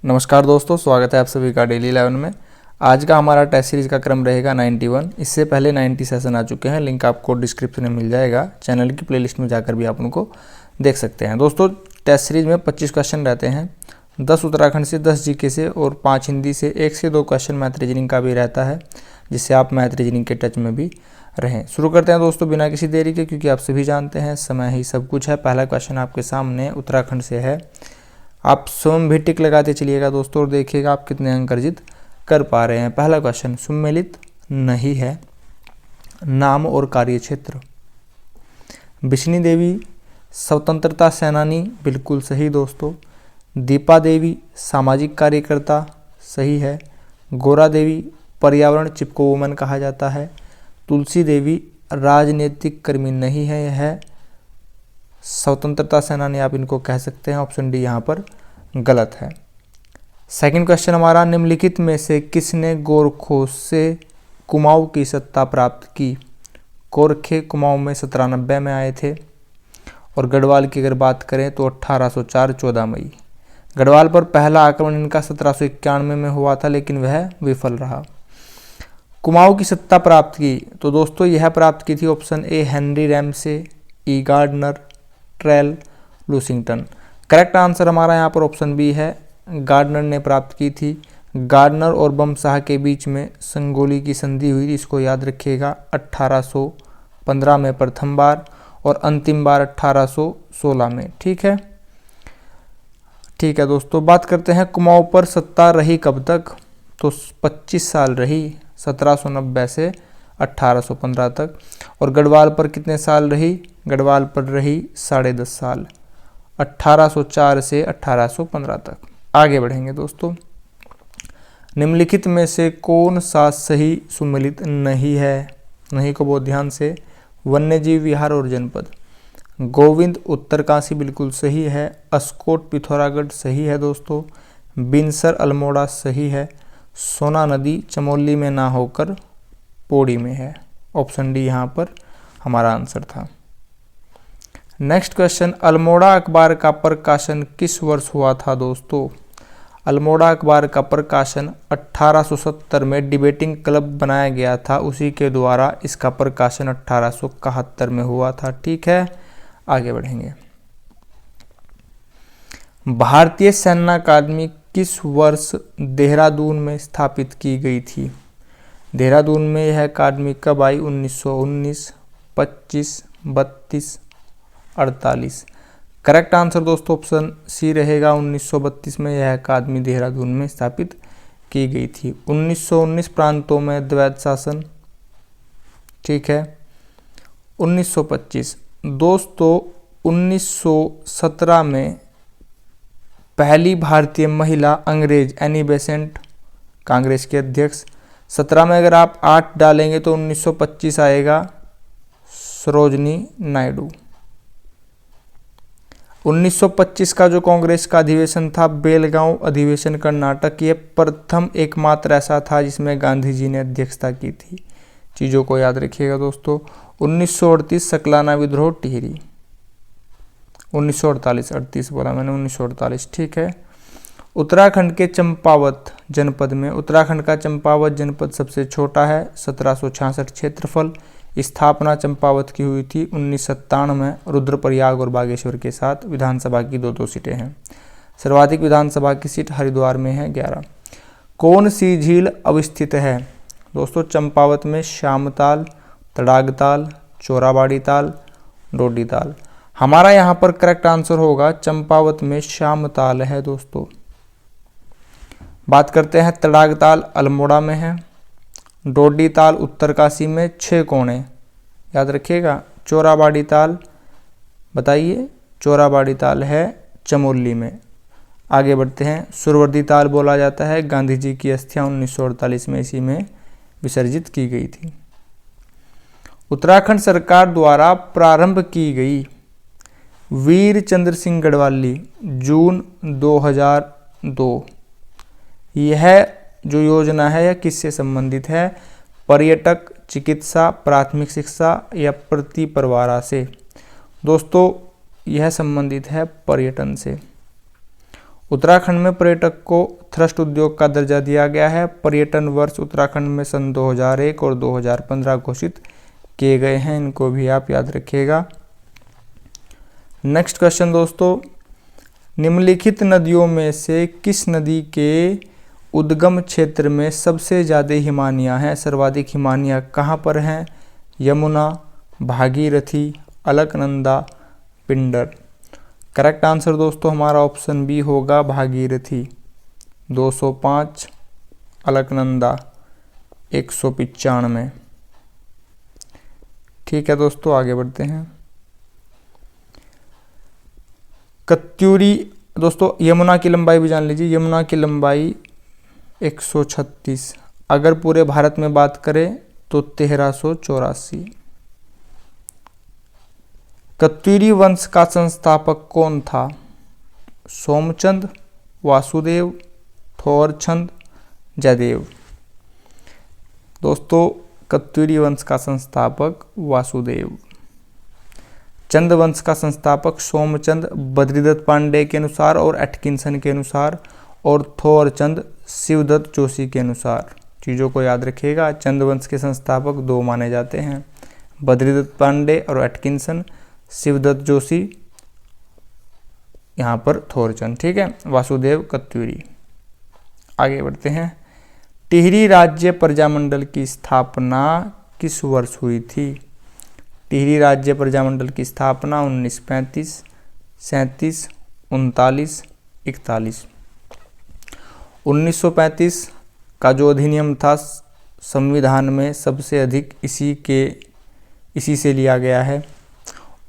नमस्कार दोस्तों, स्वागत है आप सभी का डेली 11 में। आज का हमारा टेस्ट सीरीज़ का क्रम रहेगा 91। इससे पहले 90 सेशन आ चुके हैं। लिंक आपको डिस्क्रिप्शन में मिल जाएगा। चैनल की प्लेलिस्ट में जाकर भी आप उनको देख सकते हैं। दोस्तों, टेस्ट सीरीज में 25 क्वेश्चन रहते हैं। 10 उत्तराखंड से, 10 जीके से और 5 हिंदी से, 1 से 2 क्वेश्चन मैथ रीजनिंग का भी रहता है, जिससे आप मैथ रीजनिंग के टच में भी रहें। शुरू करते हैं दोस्तों बिना किसी देरी के, क्योंकि आप सभी जानते हैं समय ही सब कुछ है। पहला क्वेश्चन आपके सामने उत्तराखंड से है। आप स्वयं भी टिक लगाते चलिएगा दोस्तों और देखिएगा आप कितने अंक अर्जित कर पा रहे हैं। पहला क्वेश्चन सुमेलित नहीं है। नाम और कार्य क्षेत्र। बिश्नी देवी स्वतंत्रता सेनानी, बिल्कुल सही दोस्तों। दीपा देवी सामाजिक कार्यकर्ता, सही है। गोरा देवी पर्यावरण चिपको वुमन कहा जाता है। तुलसी देवी राजनीतिक कर्मी नहीं है, यह है स्वतंत्रता सेनानी, आप इनको कह सकते हैं। ऑप्शन डी यहाँ पर गलत है। सेकंड क्वेश्चन हमारा, निम्नलिखित में से किसने गोरखों से कुमाऊं की सत्ता प्राप्त की? गोरखे कुमाऊं में 1790 में आए थे। और गढ़वाल की अगर बात करें तो 1804 14 मई। गढ़वाल पर पहला आक्रमण इनका 1791 में हुआ था, लेकिन वह विफल रहा। कुमाऊं की सत्ता प्राप्त की तो दोस्तों यह प्राप्त की थी option A Henry Ramsay, E Gardner, Trail, Lushington. Correct answer हमारा यहाँ पर ऑप्शन बी है, गार्डनर ने प्राप्त की थी। गार्डनर और बमशाह के बीच में संगोली की संधि हुई थी, इसको याद रखिएगा। 1815 में प्रथम बार और अंतिम बार 1816 में। ठीक है दोस्तों, बात करते हैं कुमाऊं पर सत्ता रही कब तक? तो 25 साल रही, 1790 से 1815 तक। और गढ़वाल पर कितने साल रही? गढ़वाल पर रही 10.5 साल, 1804 से 1815 तक। आगे बढ़ेंगे दोस्तों। निम्नलिखित में से कौन सा सही सुमेलित नहीं है? नहीं को बहुत ध्यान से। वन्यजीव विहार और जनपद। गोविंद उत्तरकाशी बिल्कुल सही है। अस्कोट पिथौरागढ़ सही है दोस्तों। बिनसर अल्मोड़ा सही है। सोना नदी चमोली में ना होकर पौड़ी में है। ऑप्शन डी यहाँ पर हमारा आंसर था। नेक्स्ट क्वेश्चन, अल्मोड़ा अखबार का प्रकाशन किस वर्ष हुआ था दोस्तों? अल्मोड़ा अखबार का प्रकाशन 1870 में डिबेटिंग क्लब बनाया गया था, उसी के द्वारा इसका प्रकाशन 1871 में हुआ था। ठीक है, आगे बढ़ेंगे। भारतीय सैन्य अकादमी किस वर्ष देहरादून में स्थापित की गई थी? देहरादून में यह अकादमी कब आई? 1919, 25, 32, 48। करेक्ट आंसर दोस्तों ऑप्शन सी रहेगा। 1932 में यह अकादमी देहरादून में स्थापित की गई थी। 1919 प्रांतों में द्वैत शासन। ठीक है। 1925 दोस्तों, 1917 में पहली भारतीय महिला अंग्रेज एनी बेसेंट, कांग्रेस के अध्यक्ष। 17 में अगर आप 8 डालेंगे तो 1925 आएगा, सरोजनी नायडू। 1925 का जो कांग्रेस का अधिवेशन था, बेलगांव अधिवेशन कर्नाटक, ये प्रथम एकमात्र ऐसा था जिसमें गांधी जी ने अध्यक्षता की थी। चीज़ों को याद रखिएगा दोस्तों। 1938 सकलाना विद्रोह टिहरी। 1948, 38 बोला मैंने, 1948। ठीक है। उत्तराखंड के चंपावत जनपद में, उत्तराखंड का चंपावत जनपद सबसे छोटा है, 1766 क्षेत्रफल। स्थापना चंपावत की हुई थी 1997 में रुद्रप्रयाग और बागेश्वर के साथ। विधानसभा की 2 सीटें हैं। सर्वाधिक विधानसभा की सीट हरिद्वार में है, 11। कौन सी झील अवस्थित है दोस्तों चंपावत में? श्यामताल, तड़ागताल, चोराबाड़ी ताल, डोडी ताल। हमारा यहाँ पर करेक्ट आंसर होगा चंपावत में श्यामताल है दोस्तों। बात करते हैं तड़ागताल अल्मोड़ा में है। डोडी ताल उत्तरकाशी में 6 कोने, याद रखिएगा। चोराबाड़ी ताल बताइए, चोराबाड़ी ताल है चमोली में। आगे बढ़ते हैं। सुरवर्दी ताल बोला जाता है, गांधी जी की अस्थियां 1948 में इसी में विसर्जित की गई थी। उत्तराखंड सरकार द्वारा प्रारंभ की गई वीर चंद्र सिंह गढ़वाली जून 2002, यह जो योजना है यह किससे संबंधित है? पर्यटक, चिकित्सा, प्राथमिक शिक्षा या प्रति परवारा से? दोस्तों यह संबंधित है पर्यटन से। उत्तराखंड में पर्यटक को थ्रस्ट उद्योग का दर्जा दिया गया है। पर्यटन वर्ष उत्तराखंड में सन 2001 और 2015 घोषित किए गए हैं, इनको भी आप याद रखिएगा। नेक्स्ट क्वेश्चन दोस्तों, निम्नलिखित नदियों में से किस नदी के उद्गम क्षेत्र में सबसे ज़्यादा हिमानियाँ हैं? सर्वाधिक हिमानियाँ कहाँ पर हैं? यमुना, भागीरथी, अलकनंदा, पिंडर। करेक्ट आंसर दोस्तों हमारा ऑप्शन बी होगा भागीरथी 205, अलकनंदा 195। ठीक है दोस्तों, आगे बढ़ते हैं। कत्यूरी दोस्तों, यमुना की लंबाई भी जान लीजिए। यमुना की लंबाई 136, अगर पूरे भारत में बात करें तो 1384। कत्यूरी वंश का संस्थापक कौन था? सोमचंद, वासुदेव, थोरचंद, जयदेव। दोस्तों कत्यूरी वंश का संस्थापक वासुदेव। चंद वंश का संस्थापक सोमचंद बद्रीदत्त पांडे के अनुसार और एटकिंसन के अनुसार, और थोरचंद शिवदत्त जोशी के अनुसार। चीज़ों को याद रखिएगा, चंद वंश के संस्थापक दो माने जाते हैं, बद्रीदत्त पांडे और एटकिंसन, शिवदत्त जोशी यहाँ पर थोरचंद। ठीक है, वासुदेव कत्यूरी। आगे बढ़ते हैं। टिहरी राज्य प्रजामंडल की स्थापना किस वर्ष हुई थी? टिहरी राज्य प्रजामंडल की स्थापना 1935, 37, 39, 41। 1935 का जो अधिनियम था संविधान में सबसे अधिक इसी से लिया गया है।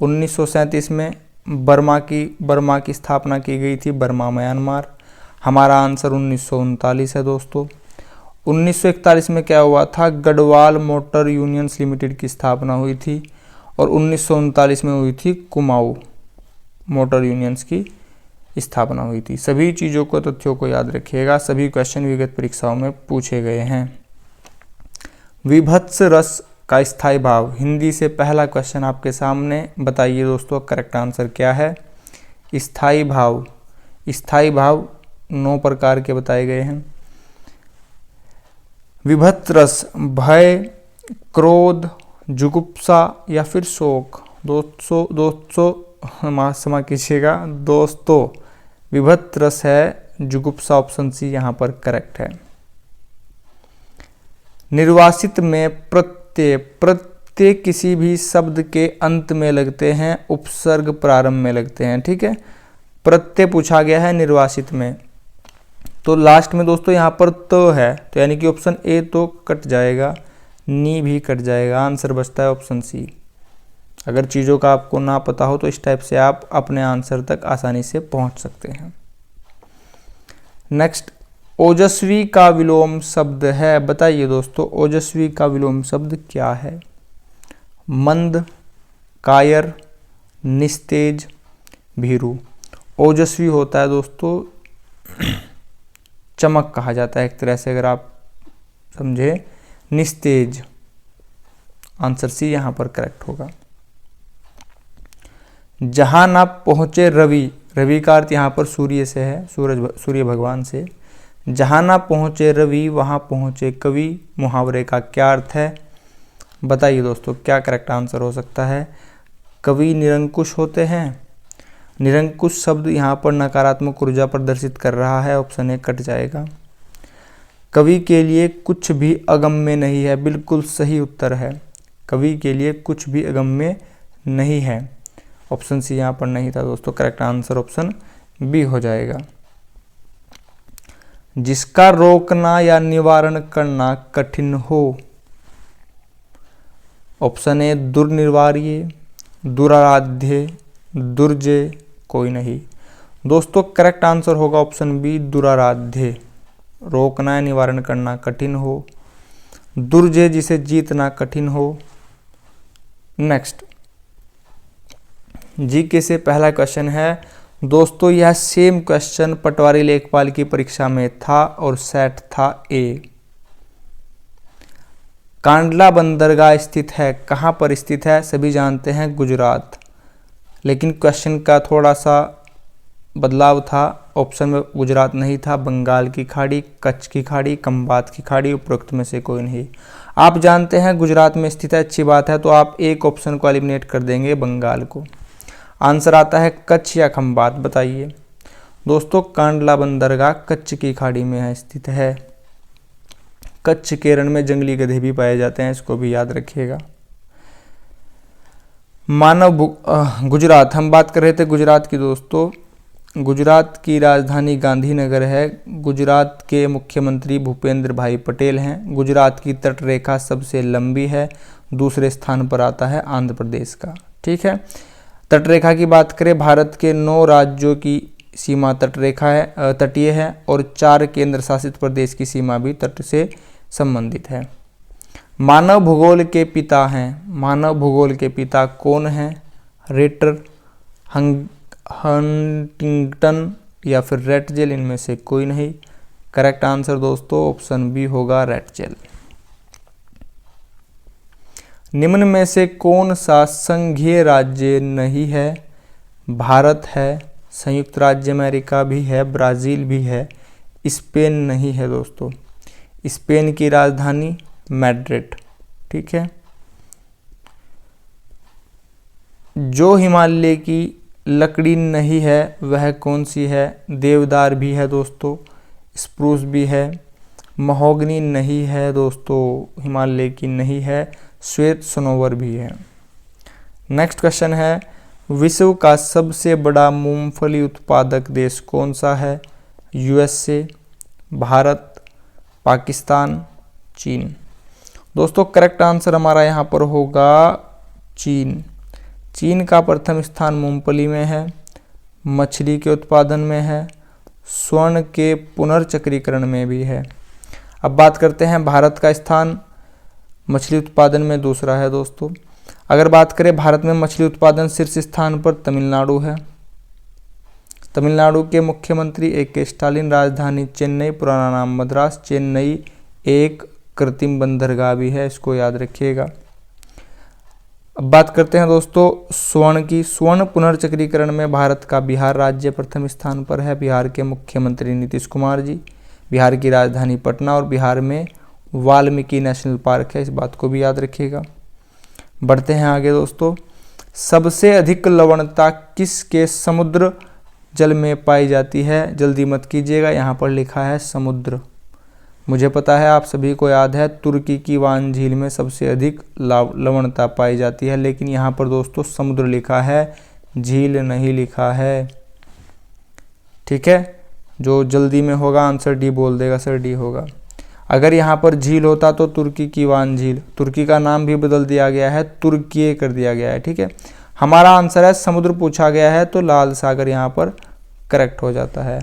1937 में बर्मा की स्थापना की गई थी, बर्मा म्यांमार। हमारा आंसर 1939 है दोस्तों। 1941 में क्या हुआ था? गढ़वाल मोटर यूनियंस लिमिटेड की स्थापना हुई थी, और 1939 में हुई थी कुमाऊं मोटर यूनियंस की स्थापना हुई थी। सभी चीज़ों को, तथ्यों को याद रखिएगा, सभी क्वेश्चन विगत परीक्षाओं में पूछे गए हैं। विभत्स रस का स्थायी भाव, हिंदी से पहला क्वेश्चन आपके सामने। बताइए दोस्तों करेक्ट आंसर क्या है? स्थायी भाव 9 प्रकार के बताए गए हैं। विभत्स रस भय, क्रोध, जुगुप्सा या फिर शोक। दोस्तों क्षमा कीजिएगा दोस्तों, विभत्स रस है जुगुप्सा, ऑप्शन सी यहाँ पर करेक्ट है। निर्वासित में प्रत्यय किसी भी शब्द के अंत में लगते हैं, उपसर्ग प्रारंभ में लगते हैं। ठीक है, प्रत्यय पूछा गया है निर्वासित में, तो लास्ट में दोस्तों यहाँ पर तो है, तो यानी कि ऑप्शन ए तो कट जाएगा, नी भी कट जाएगा, आंसर बचता है ऑप्शन सी। अगर चीज़ों का आपको ना पता हो तो इस टाइप से आप अपने आंसर तक आसानी से पहुंच सकते हैं। नेक्स्ट, ओजस्वी का विलोम शब्द है। बताइए दोस्तों ओजस्वी का विलोम शब्द क्या है? मंद, कायर, निस्तेज, भीरू। ओजस्वी होता है दोस्तों चमक कहा जाता है एक तरह से, अगर आप समझे। निस्तेज, आंसर सी यहाँ पर करेक्ट होगा। जहां ना पहुंचे रवि, रवि का अर्थ यहाँ पर सूर्य से है, सूर्य भगवान से। जहां ना पहुंचे रवि वहां पहुंचे कवि, मुहावरे का क्या अर्थ है? बताइए दोस्तों क्या करेक्ट आंसर हो सकता है? कवि निरंकुश होते हैं। निरंकुश शब्द यहाँ पर नकारात्मक ऊर्जा प्रदर्शित कर रहा है, ऑप्शन ए कट जाएगा। कवि के लिए कुछ भी अगम्य नहीं है, बिल्कुल सही उत्तर है। कवि के लिए कुछ भी अगम्य नहीं है, ऑप्शन सी यहाँ पर नहीं था दोस्तों, करेक्ट आंसर ऑप्शन बी हो जाएगा। जिसका रोकना या निवारण करना कठिन हो, ऑप्शन ए दुर्निवार्य, दुराराध्य, दुर्जय, कोई नहीं। दोस्तों करेक्ट आंसर होगा ऑप्शन बी दुराराध्य। रोकना या निवारण करना कठिन हो, दुर्जय जिसे जीतना कठिन हो। नेक्स्ट, जीके से पहला क्वेश्चन है दोस्तों, यह सेम क्वेश्चन पटवारी लेखपाल की परीक्षा में था और सेट था ए। कांडला बंदरगाह स्थित है, कहाँ पर स्थित है? सभी जानते हैं गुजरात, लेकिन क्वेश्चन का थोड़ा सा बदलाव था? ऑप्शन में गुजरात नहीं था, बंगाल की खाड़ी, कच्छ की खाड़ी, खंबात की खाड़ी, उपरोक्त में से कोई नहीं। आप जानते हैं गुजरात में स्थित है, अच्छी बात है, तो आप एक ऑप्शन को एलिमिनेट कर देंगे, बंगाल को। आंसर आता है कच्छ या खंबात, बताइए दोस्तों। कांडला बंदरगाह कच्छ की खाड़ी में है, स्थित है। कच्छ के रण में जंगली गधे भी पाए जाते हैं, इसको भी याद रखिएगा। गुजरात, हम बात कर रहे थे गुजरात की दोस्तों। गुजरात की राजधानी गांधीनगर है। गुजरात के मुख्यमंत्री भूपेंद्र भाई पटेल हैं। गुजरात की तट रेखा सबसे लंबी है। दूसरे स्थान पर आता है आंध्र प्रदेश का। ठीक है, तट रेखा की बात करें, भारत के 9 राज्यों की सीमा तट रेखा है, तटीय है, और 4 केंद्र शासित प्रदेश की सीमा भी तट से संबंधित है। मानव भूगोल के पिता हैं, मानव भूगोल के पिता कौन हैं? रेटर, हंटिंगटन या फिर रेटजेल, इनमें से कोई नहीं। करेक्ट आंसर दोस्तों ऑप्शन बी होगा, रेटजेल। निम्न में से कौन सा संघीय राज्य नहीं है? भारत है, संयुक्त राज्य अमेरिका भी है, ब्राजील भी है, स्पेन नहीं है दोस्तों। स्पेन की राजधानी मैड्रिड। ठीक है, जो हिमालय की लकड़ी नहीं है वह कौन सी है? देवदार भी है दोस्तों, स्प्रूस भी है, महोगनी नहीं है दोस्तों, हिमालय की नहीं है, श्वेत सनोवर भी है। नेक्स्ट क्वेश्चन है, विश्व का सबसे बड़ा मूंगफली उत्पादक देश कौन सा है? यूएसए, भारत, पाकिस्तान, चीन। दोस्तों करेक्ट आंसर हमारा यहाँ पर होगा चीन। चीन का प्रथम स्थान मूंगफली में है, मछली के उत्पादन में है, स्वर्ण के पुनर्चक्रीकरण में भी है। अब बात करते हैं भारत का स्थान मछली उत्पादन में दूसरा है दोस्तों। अगर बात करें भारत में मछली उत्पादन शीर्ष स्थान पर तमिलनाडु है। तमिलनाडु के मुख्यमंत्री A.K. स्टालिन, राजधानी चेन्नई, पुराना नाम मद्रास। चेन्नई एक कृत्रिम बंदरगाह भी है, इसको याद रखिएगा। अब बात करते हैं दोस्तों स्वर्ण की। स्वर्ण पुनर्चक्रीकरण में भारत का बिहार राज्य प्रथम स्थान पर है। बिहार के मुख्यमंत्री नीतीश कुमार जी। बिहार की राजधानी पटना, और बिहार में वाल्मीकि नेशनल पार्क है, इस बात को भी याद रखिएगा। बढ़ते हैं आगे दोस्तों। सबसे अधिक लवणता किसके समुद्र जल में पाई जाती है? जल्दी मत कीजिएगा, यहाँ पर लिखा है समुद्र। मुझे पता है आप सभी को याद है तुर्की की वान झील में सबसे अधिक लवणता पाई जाती है, लेकिन यहाँ पर दोस्तों समुद्र लिखा है, झील नहीं लिखा है। ठीक है, जो जल्दी में होगा आंसर डी बोल देगा, सर डी होगा। अगर यहाँ पर झील होता तो तुर्की की वान झील, तुर्की का नाम भी बदल दिया गया है, तुर्की कर दिया गया है। ठीक है, हमारा आंसर है समुद्र पूछा गया है तो लाल सागर यहाँ पर करेक्ट हो जाता है।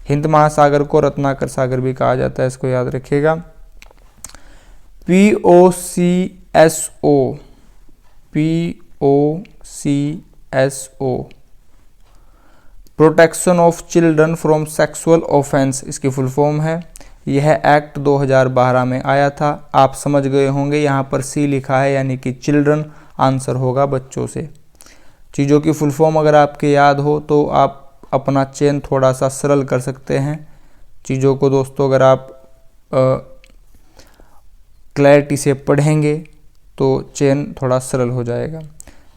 हिंद महासागर को रत्नाकर सागर भी कहा जाता है, इसको याद रखिएगा। POCSO protection of children from sexual offence, इसकी फुल फॉर्म है। यह एक्ट 2012 में आया था। आप समझ गए होंगे, यहाँ पर सी लिखा है यानी कि चिल्ड्रन, आंसर होगा बच्चों से। चीज़ों की फुल फॉर्म अगर आपके याद हो तो आप अपना चयन थोड़ा सा सरल कर सकते हैं। चीज़ों को दोस्तों अगर आप क्लैरिटी से पढ़ेंगे तो चयन थोड़ा सरल हो जाएगा।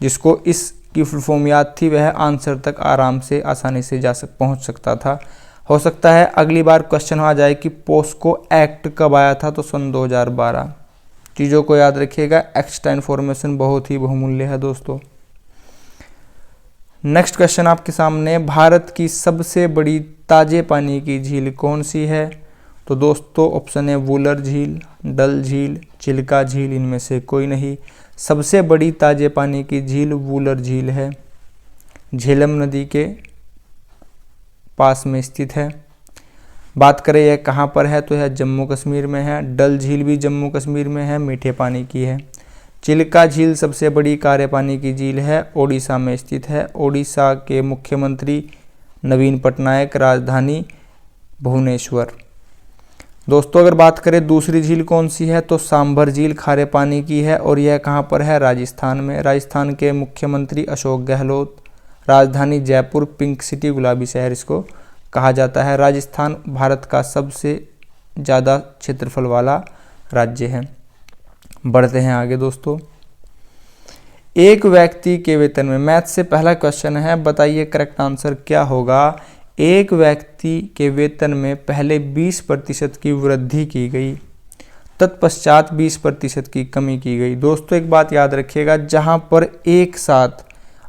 जिसको इसकी फुल फॉर्म याद थी वह आंसर तक आराम से आसानी से पहुंच सकता था। हो सकता है अगली बार क्वेश्चन आ जाए कि पोस्को एक्ट कब आया था, तो सन 2012। चीज़ों को याद रखिएगा, एक्स्ट्रा इन्फॉर्मेशन बहुत ही बहुमूल्य है दोस्तों। नेक्स्ट क्वेश्चन आपके सामने, भारत की सबसे बड़ी ताजे पानी की झील कौन सी है? तो दोस्तों ऑप्शन है वूलर झील, डल झील, चिल्का झील, इनमें से कोई नहीं। सबसे बड़ी ताजे पानी की झील वूलर झील है, झेलम नदी के पास में स्थित है। बात करें यह कहाँ पर है, तो यह जम्मू कश्मीर में है। डल झील भी जम्मू कश्मीर में है, मीठे पानी की है। चिल्का झील सबसे बड़ी खारे पानी की झील है, ओडिशा में स्थित है। ओडिशा के मुख्यमंत्री नवीन पटनायक, राजधानी भुवनेश्वर। दोस्तों अगर बात करें दूसरी झील कौन सी है, तो सांभर झील खारे पानी की है, और यह कहाँ पर है? राजस्थान में। राजस्थान के मुख्यमंत्री अशोक गहलोत, राजधानी जयपुर, पिंक सिटी गुलाबी शहर इसको कहा जाता है। राजस्थान भारत का सबसे ज़्यादा क्षेत्रफल वाला राज्य है। बढ़ते हैं आगे दोस्तों। एक व्यक्ति के वेतन में, मैथ से पहला क्वेश्चन है, बताइए करेक्ट आंसर क्या होगा। एक व्यक्ति के वेतन में पहले 20% की वृद्धि की गई, तत्पश्चात 20% की कमी की गई। दोस्तों एक बात याद रखिएगा, जहां पर एक साथ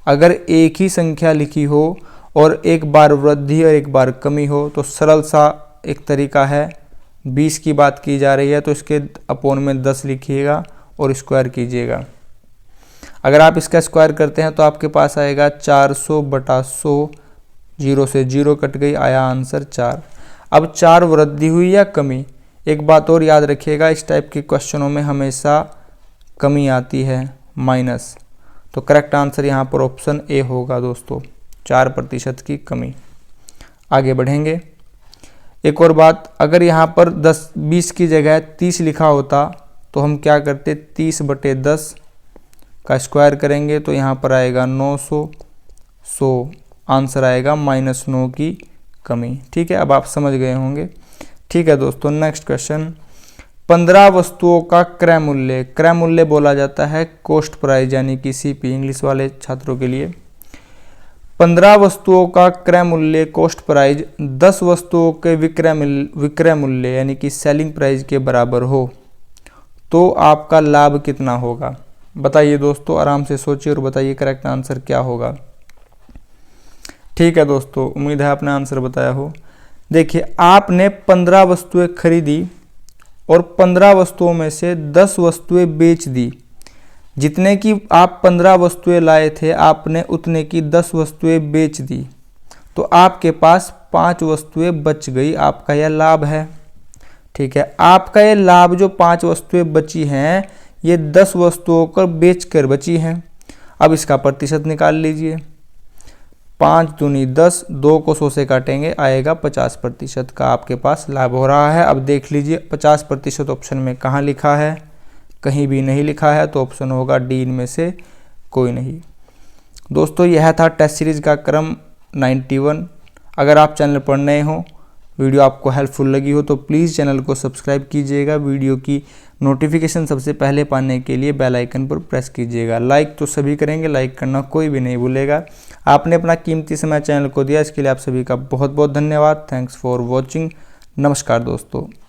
अगर एक ही संख्या लिखी हो और एक बार वृद्धि और एक बार कमी हो तो सरल सा एक तरीका है, 20 की बात की जा रही है तो इसके अपोन में 10 लिखिएगा और स्क्वायर कीजिएगा। अगर आप इसका स्क्वायर करते हैं तो आपके पास आएगा 400/100, 0 से 0 कट गई, आया आंसर 4। अब 4 वृद्धि हुई या कमी। एक बात और याद रखिएगा, इस टाइप के क्वेश्चनों में हमेशा कमी आती है, माइनस। तो करेक्ट आंसर यहाँ पर ऑप्शन ए होगा दोस्तों, 4% की कमी। आगे बढ़ेंगे। एक और बात, अगर यहाँ पर 20 की जगह 30 लिखा होता तो हम क्या करते, 30/10 का स्क्वायर करेंगे तो यहाँ पर आएगा 900, 100, आंसर आएगा -9 की कमी। ठीक है, अब आप समझ गए होंगे। ठीक है दोस्तों, नेक्स्ट क्वेश्चन। 15 वस्तुओं का क्रय मूल्य, क्रय मूल्य बोला जाता है कॉस्ट प्राइस, यानी कि सीपी, इंग्लिश वाले छात्रों के लिए। 15 वस्तुओं का क्रय मूल्य कॉस्ट प्राइस 10 वस्तुओं के विक्रय मूल्य यानी कि सेलिंग प्राइस के बराबर हो तो आपका लाभ कितना होगा। बताइए दोस्तों, आराम से सोचिए और बताइए करेक्ट आंसर क्या होगा। ठीक है दोस्तों, उम्मीद है आपने आंसर बताया हो। देखिए, आपने 15 वस्तुएं खरीदी और 15 वस्तुओं में से 10 वस्तुएं बेच दी। जितने की आप 15 वस्तुएं लाए थे आपने उतने की 10 वस्तुएं बेच दी, तो आपके पास 5 वस्तुएं बच गई, आपका यह लाभ है। ठीक है, आपका ये लाभ जो 5 वस्तुएं बची हैं ये 10 वस्तुओं को बेचकर बची हैं। अब इसका प्रतिशत निकाल लीजिए, 5 दूनी 10, 2 को 100 से काटेंगे, आएगा 50% का आपके पास लाभ हो रहा है। अब देख लीजिए 50% ऑप्शन में कहाँ लिखा है, कहीं भी नहीं लिखा है, तो ऑप्शन होगा डी, इनमें से कोई नहीं। दोस्तों यह था टेस्ट सीरीज का क्रम 91। अगर आप चैनल पर नए हो, वीडियो आपको हेल्पफुल लगी हो तो प्लीज़ चैनल को सब्सक्राइब कीजिएगा। वीडियो की नोटिफिकेशन सबसे पहले पाने के लिए बेल आइकन पर प्रेस कीजिएगा। लाइक तो सभी करेंगे, लाइक करना कोई भी नहीं भूलेगा। आपने अपना कीमती समय चैनल को दिया, इसके लिए आप सभी का बहुत बहुत धन्यवाद। Thanks for watching. नमस्कार दोस्तों।